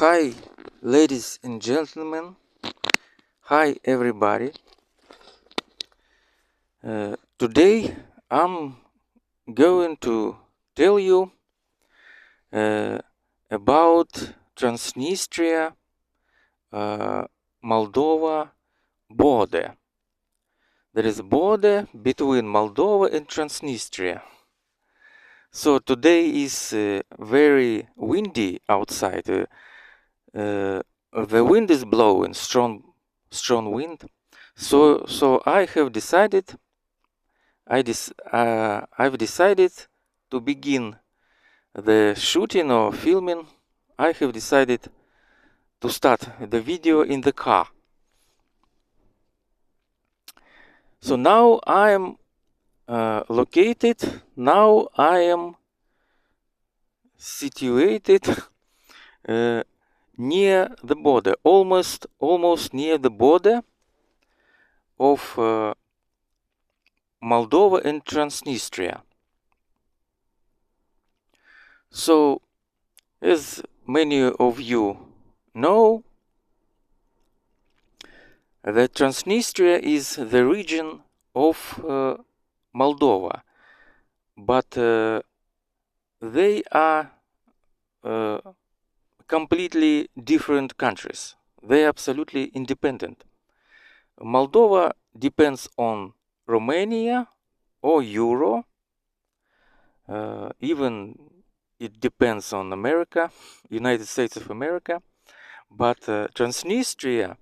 Hi, ladies and gentlemen. Hi, everybody. Today I'm going to tell you about Transnistria, Moldova border. There is a border between Moldova and Transnistria. So today is very windy outside. The wind is blowing, strong wind. So I have decided. I've decided to begin the shooting or filming. I have decided to start the video in the car. So now I am located. Now I am situated near the border, almost near the border of Moldova and Transnistria. So, as many of you know, that Transnistria is the region of Moldova, but they are completely different countries. They are absolutely independent. Moldova depends on Romania or Euro. Even it depends on America, United States of America. But Transnistria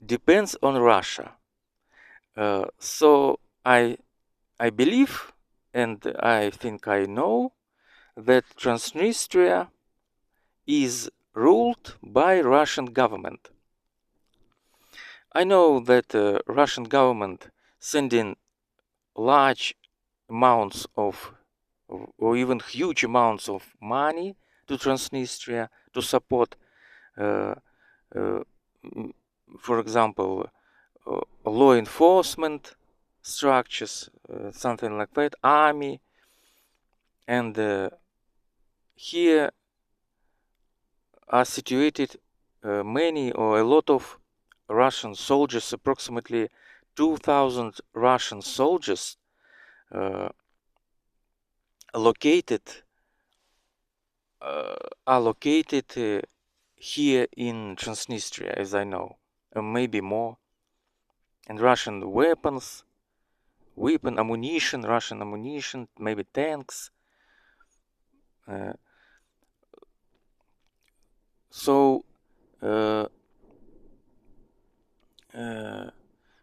depends on Russia. So I believe, and I think I know, that Transnistria is ruled by Russian government. I know that Russian government sending large amounts of, or even huge amounts of money to Transnistria to support, for example, law enforcement structures, something like that, army, and here are situated many or a lot of Russian soldiers, approximately 2,000 Russian soldiers are located here in Transnistria, as I know, maybe more, and Russian weapons, ammunition, Russian ammunition, maybe tanks. So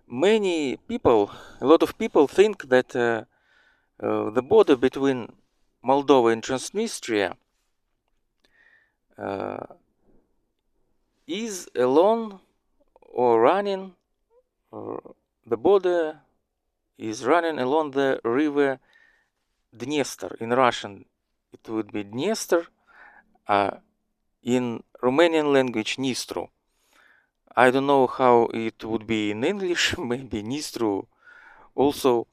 many people, a lot of people think that the border between Moldova and Transnistria is along or running, the border is running along the river Dniester. In Russian it would be Dniester, in Romanian language Nistru. I don't know how it would be in English, maybe Nistru also.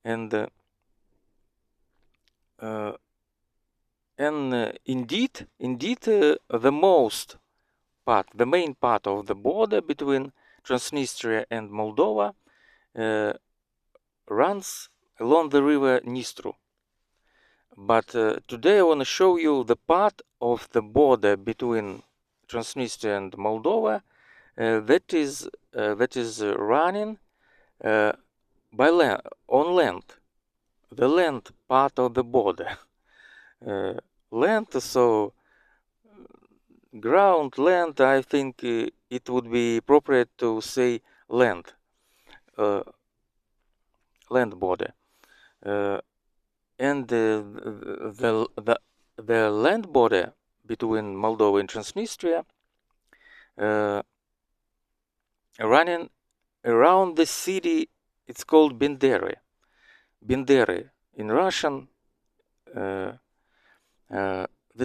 And indeed, the main part of the border between Transnistria and Moldova runs along the river Nistru. But today I want to show you the part of the border between Transnistria and Moldova that is running by land, on land, the land part of the border. Land, so ground, land, I think it would be appropriate to say land, land border. And the land border between Moldova and Transnistria running around the city, it's called Bendere. Bendere in Russian, the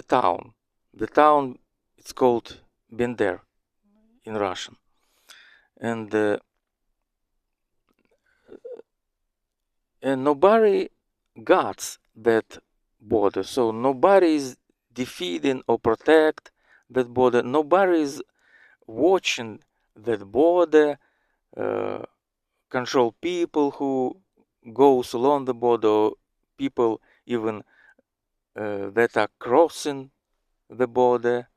town. The town, it's called Bender in Russian. And nobody guards that border. So nobody is defeating or protect that border. Nobody is watching that border, control people who goes along the border, people even that are crossing the border.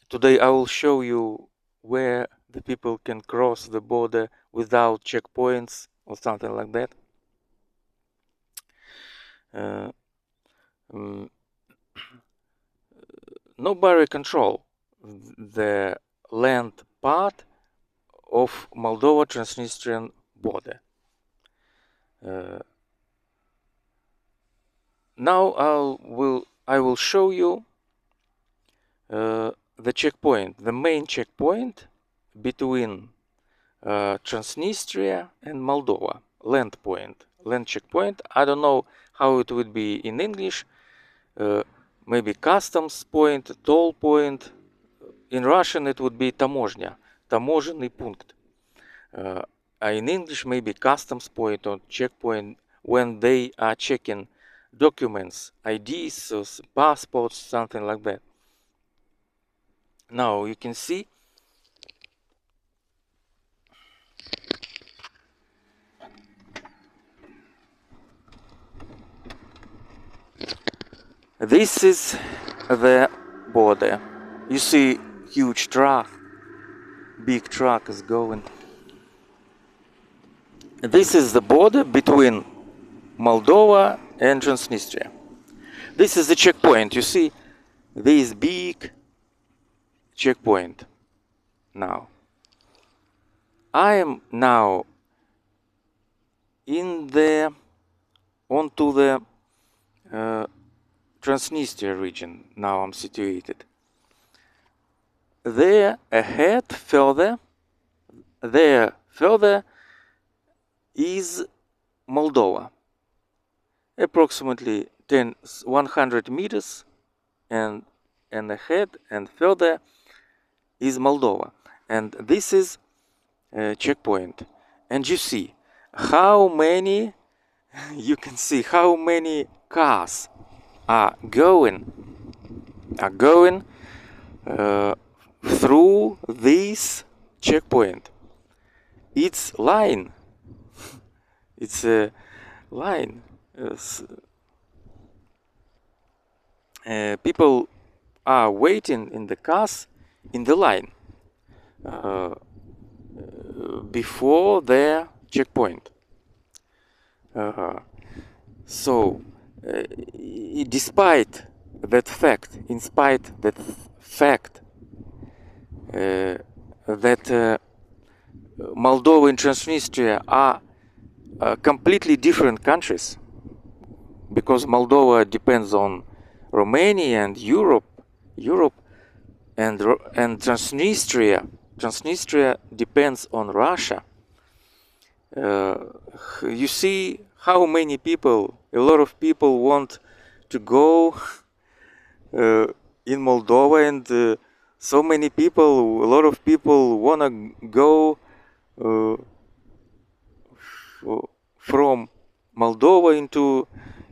Today I will show you where the people can cross the border without checkpoints or something like that. Nobody control the land part of Moldova Transnistrian border. Now I will show you the checkpoint, the main checkpoint between Transnistria and Moldova, land checkpoint. I don't know how it would be in English. Maybe customs point, toll point. In Russian it would be таможня, таможенный пункт. In English maybe customs point or checkpoint when they are checking documents, IDs, or passports, something like that. Now you can see this is the border. You see huge truck, big truck is going. This is the border between Moldova and Transnistria. This is the checkpoint. You see this big checkpoint. Now I am now onto the Transnistria region. Now I'm situated. There further is Moldova. Approximately 100 meters and ahead and further is Moldova. And this is a checkpoint. And you see how many, you can see how many cars are going through this checkpoint. It's line. It's a line. People are waiting in the cars in the line before their checkpoint. So, despite that fact, that Moldova and Transnistria are completely different countries, because Moldova depends on Romania and Europe, and Transnistria depends on Russia. You see how many people, a lot of people want to go in Moldova, and so many people, a lot of people want to go from Moldova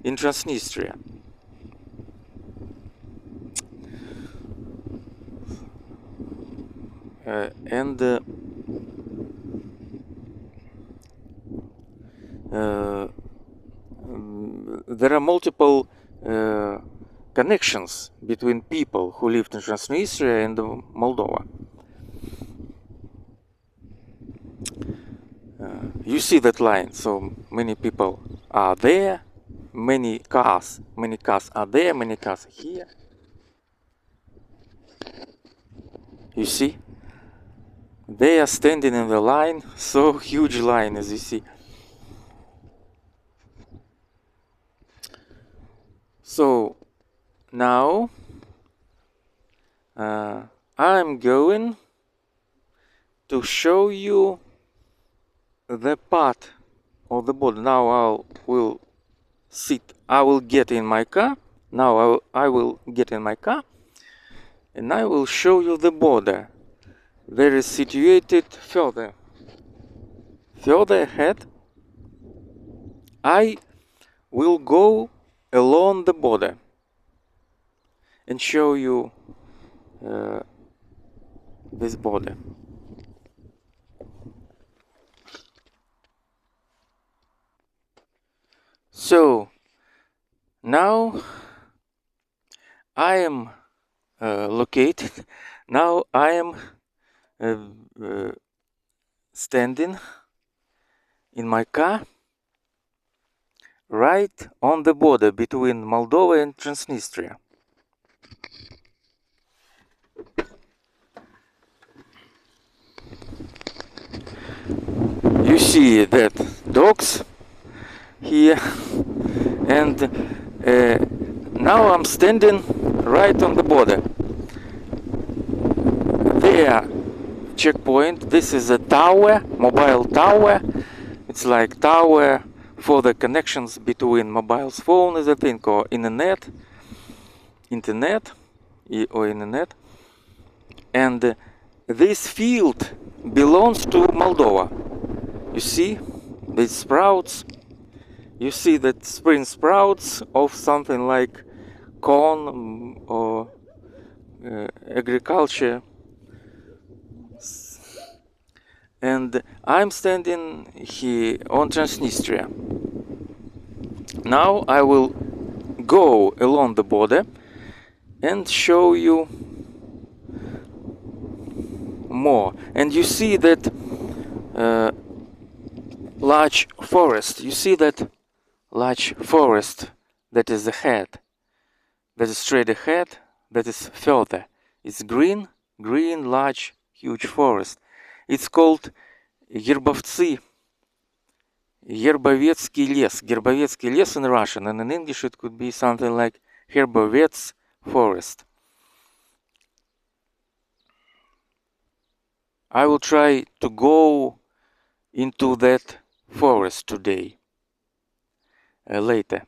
in Transnistria. There are multiple connections between people who lived in Transnistria and Moldova. You see that line, so many people are there, many cars are there, many cars are here. You see? They are standing in the line, so huge line as you see. So now I'm going to show you the part of the border. Now I will get in my car. Now I will get in my car and I will show you the border. There is situated further ahead. I will go along the border. and show you this border. So now I am located. Now I am standing in my car right on the border between Moldova and Transnistria. You see that dogs here, and now I'm standing right on the border. There, checkpoint. This is a tower, mobile tower. It's like tower for the connections between mobile phones, I think, or internet, and this field belongs to Moldova. You see these sprouts. You see that spring sprouts of something like corn or agriculture. And I'm standing here on Transnistria. Now I will go along the border and show you more. And you see that large forest. You see that large forest that is ahead, that is straight ahead, that is further. It's green, large, huge forest. It's called Yerbovцы, Yerbovetsky les. Yerbovetsky les in Russian, and in English it could be something like Herbovets forest. I will try to go into that forest today, later.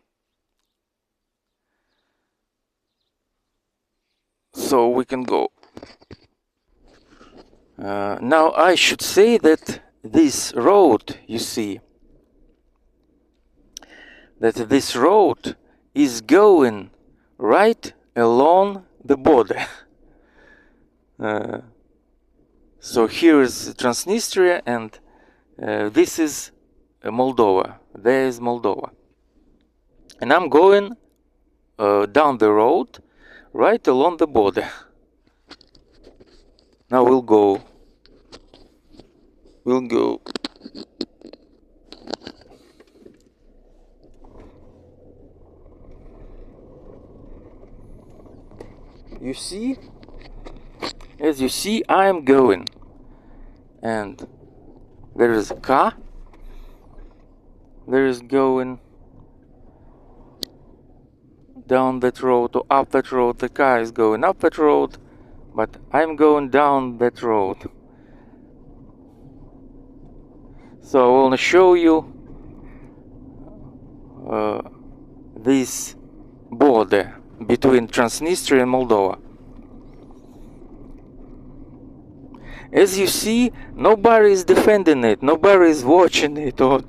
So we can go. Now I should say that this road, you see, that this road is going right along the border. So here is Transnistria, and this is Moldova. There is Moldova. And I'm going down the road right along the border. Now we'll go. You see? As you see, I am going. And there is a car. There is going down that road or up that road. The car is going up that road, but I'm going down that road. So I want to show you this border between Transnistria and Moldova. As you see, nobody is defending it, nobody is watching it, or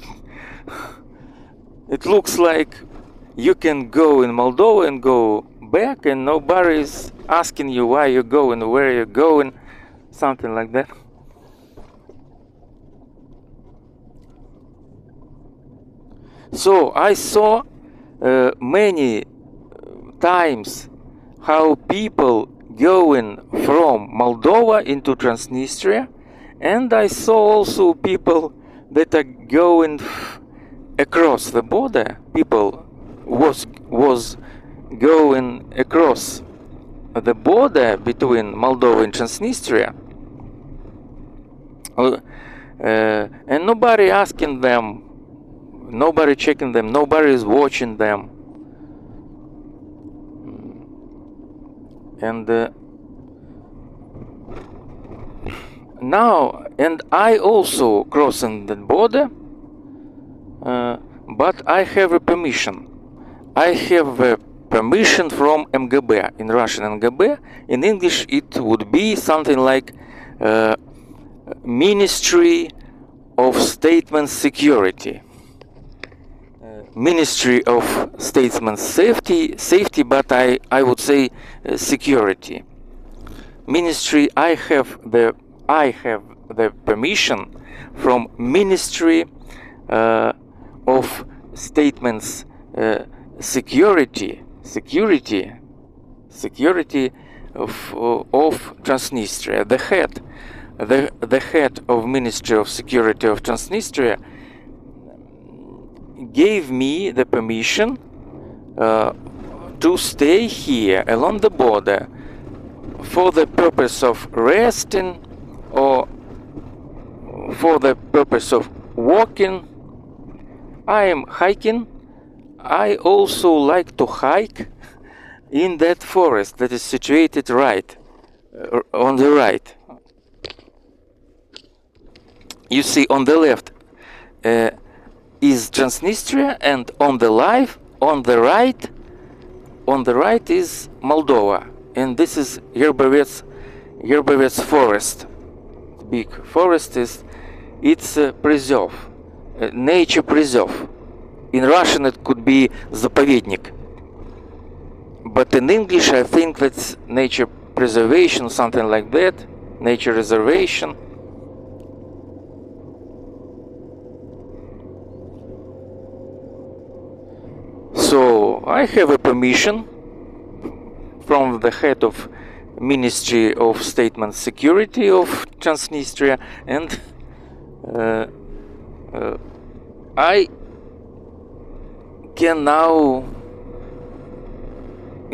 it looks like you can go in Moldova and go back, and nobody is asking you why you're going, where you're going, something like that. So I saw many times how people going from Moldova into Transnistria, and I saw also people that are going across the border. People was going across the border between Moldova and Transnistria, and nobody asking them, nobody checking them, nobody is watching them. And now, and I also crossing the border, but I have a permission. I have a permission from MGB, in Russian MGB. In English it would be something like Ministry of State Security. Ministry of Statesman safety, but I would say security. Ministry, I have the permission from Ministry of Statements security of Transnistria. The head of Ministry of Security of Transnistria gave me the permission to stay here along the border for the purpose of resting or for the purpose of walking. I am hiking. I also like to hike in that forest that is situated on the right. You see, on the left is Transnistria, and on the right is Moldova, and this is Yerbovets forest. Big forest it's a preserve, nature preserve. In Russian it could be заповедник, but in English I think that's nature preservation, something like that, nature reservation. So I have a permission from the head of Ministry of Statement Security of Transnistria, and I can now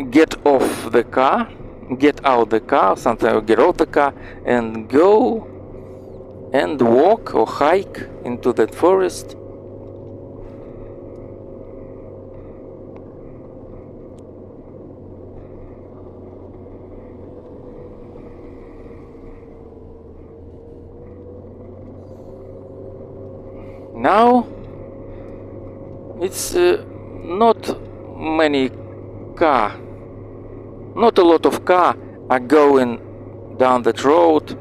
get out the car, sometimes get off the car and go and walk or hike into that forest. Now it's not a lot of car are going down that road.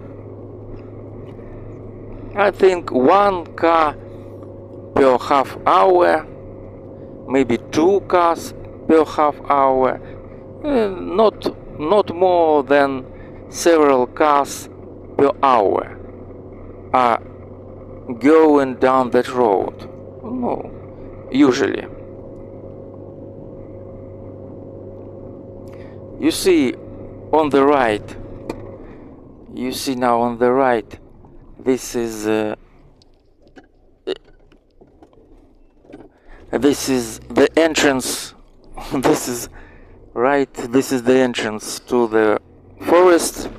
I think one car per half hour, maybe two cars per half hour, not more than several cars per hour are going down that road. No, usually. You see on the right, this is the entrance. This is the entrance to the forest.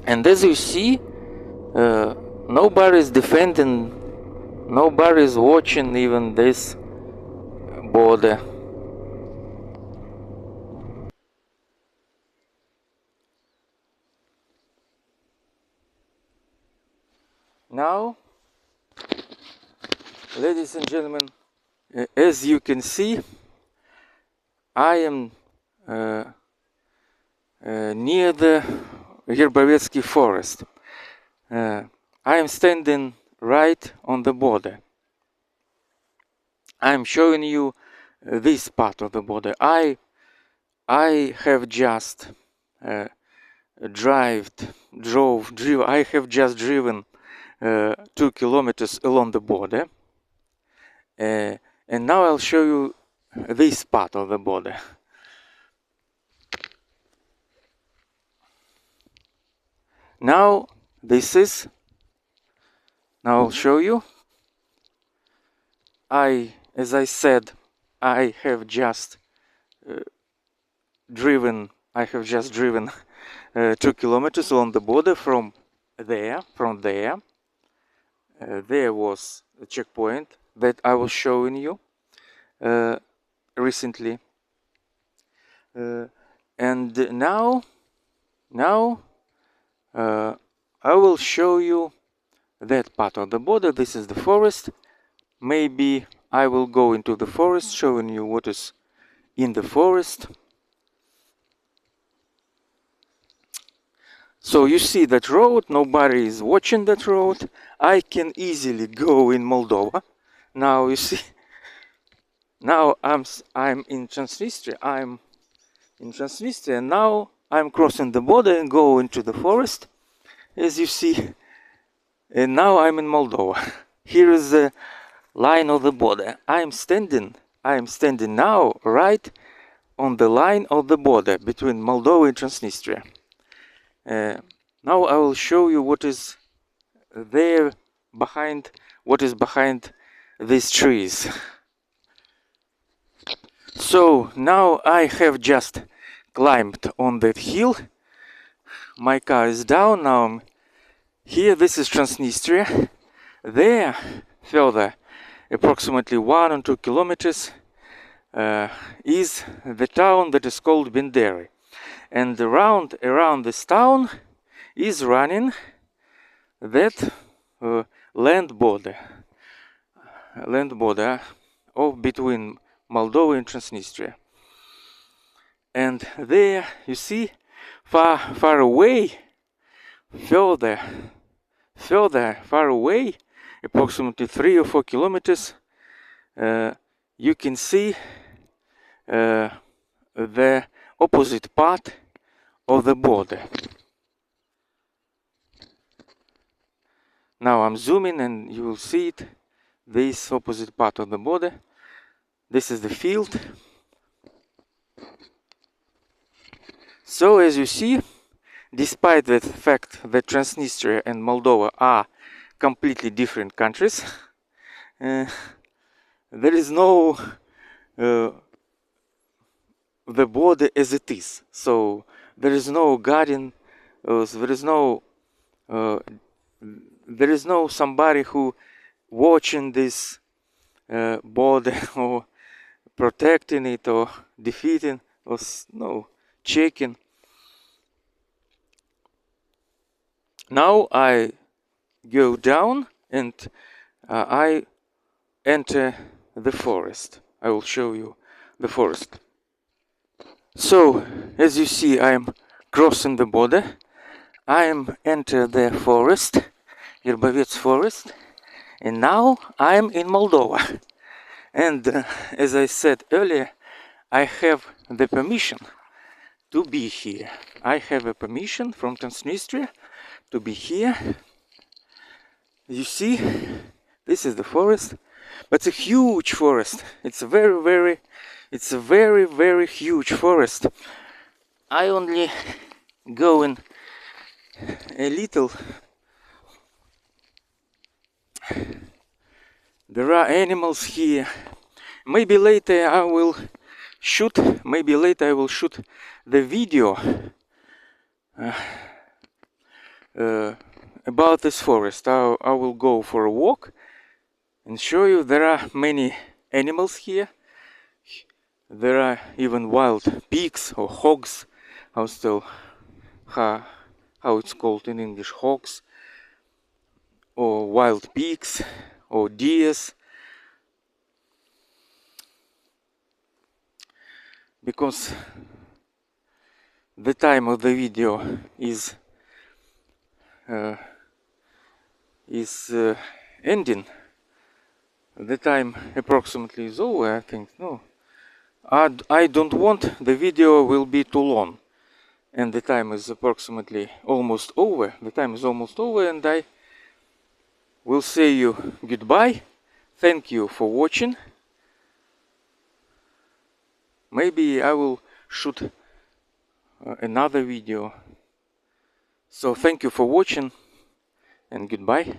And as you see, nobody is defending, nobody is watching even this border. Now, ladies and gentlemen, as you can see, I am near the Yerbovetsky forest. I am standing right on the border. I am showing you this part of the border. I have just I have just driven 2 kilometers along the border, and now I'll show you this part of the border. Now I'll show you. As I said, I have just driven 2 kilometers along the border from there. There was a checkpoint that I was showing you recently, and now I will show you that part of the border. This is the forest. Maybe I will go into the forest, showing you what is in the forest. So you see that road, nobody is watching that road. I can easily go in Moldova. Now you see, now I'm in Transnistria. I'm in Transnistria. Now I'm crossing the border and go into the forest, as you see. And now I'm in Moldova. Here is the line of the border. I'm standing now right on the line of the border between Moldova and Transnistria. Now I will show you what is there behind, what is behind these trees. So now I have just climbed on that hill. My car is down now. I'm here. This is Transnistria. There, further, approximately 1 or 2 kilometers, is the town that is called Benderi. And around this town is running that land border of between Moldova and Transnistria. And there you see far away, far away, approximately 3 or 4 kilometers, you can see the opposite part of the border. Now I'm zooming and you will see it, this opposite part of the border. This is the field. So as you see, despite the fact that Transnistria and Moldova are completely different countries, there is no the border as it is. So there is no guardian, there is no somebody who watching this border or protecting it or defeating or no checking. Now I go down and I enter the forest. I will show you the forest. So as you see, I am crossing the border. I am enter the forest, Yerbovets forest, and now I am in Moldova. And as I said earlier, I have the permission to be here. I have a permission from Transnistria to be here. You see, this is the forest, but it's a huge forest. It's a very huge forest. I only go in a little. There are animals here. Maybe later I will shoot the video about this forest. I will go for a walk and show you. There are many animals here. There are even wild pigs or hogs, how it's called in English, hogs, or wild pigs, or deers. Because the time of the video is ending. The time approximately is over, I think. No, I don't want the video will be too long, and the time is approximately almost over. The time is almost over, and I will say you goodbye. Thank you for watching. Maybe I will shoot another video. So thank you for watching and goodbye.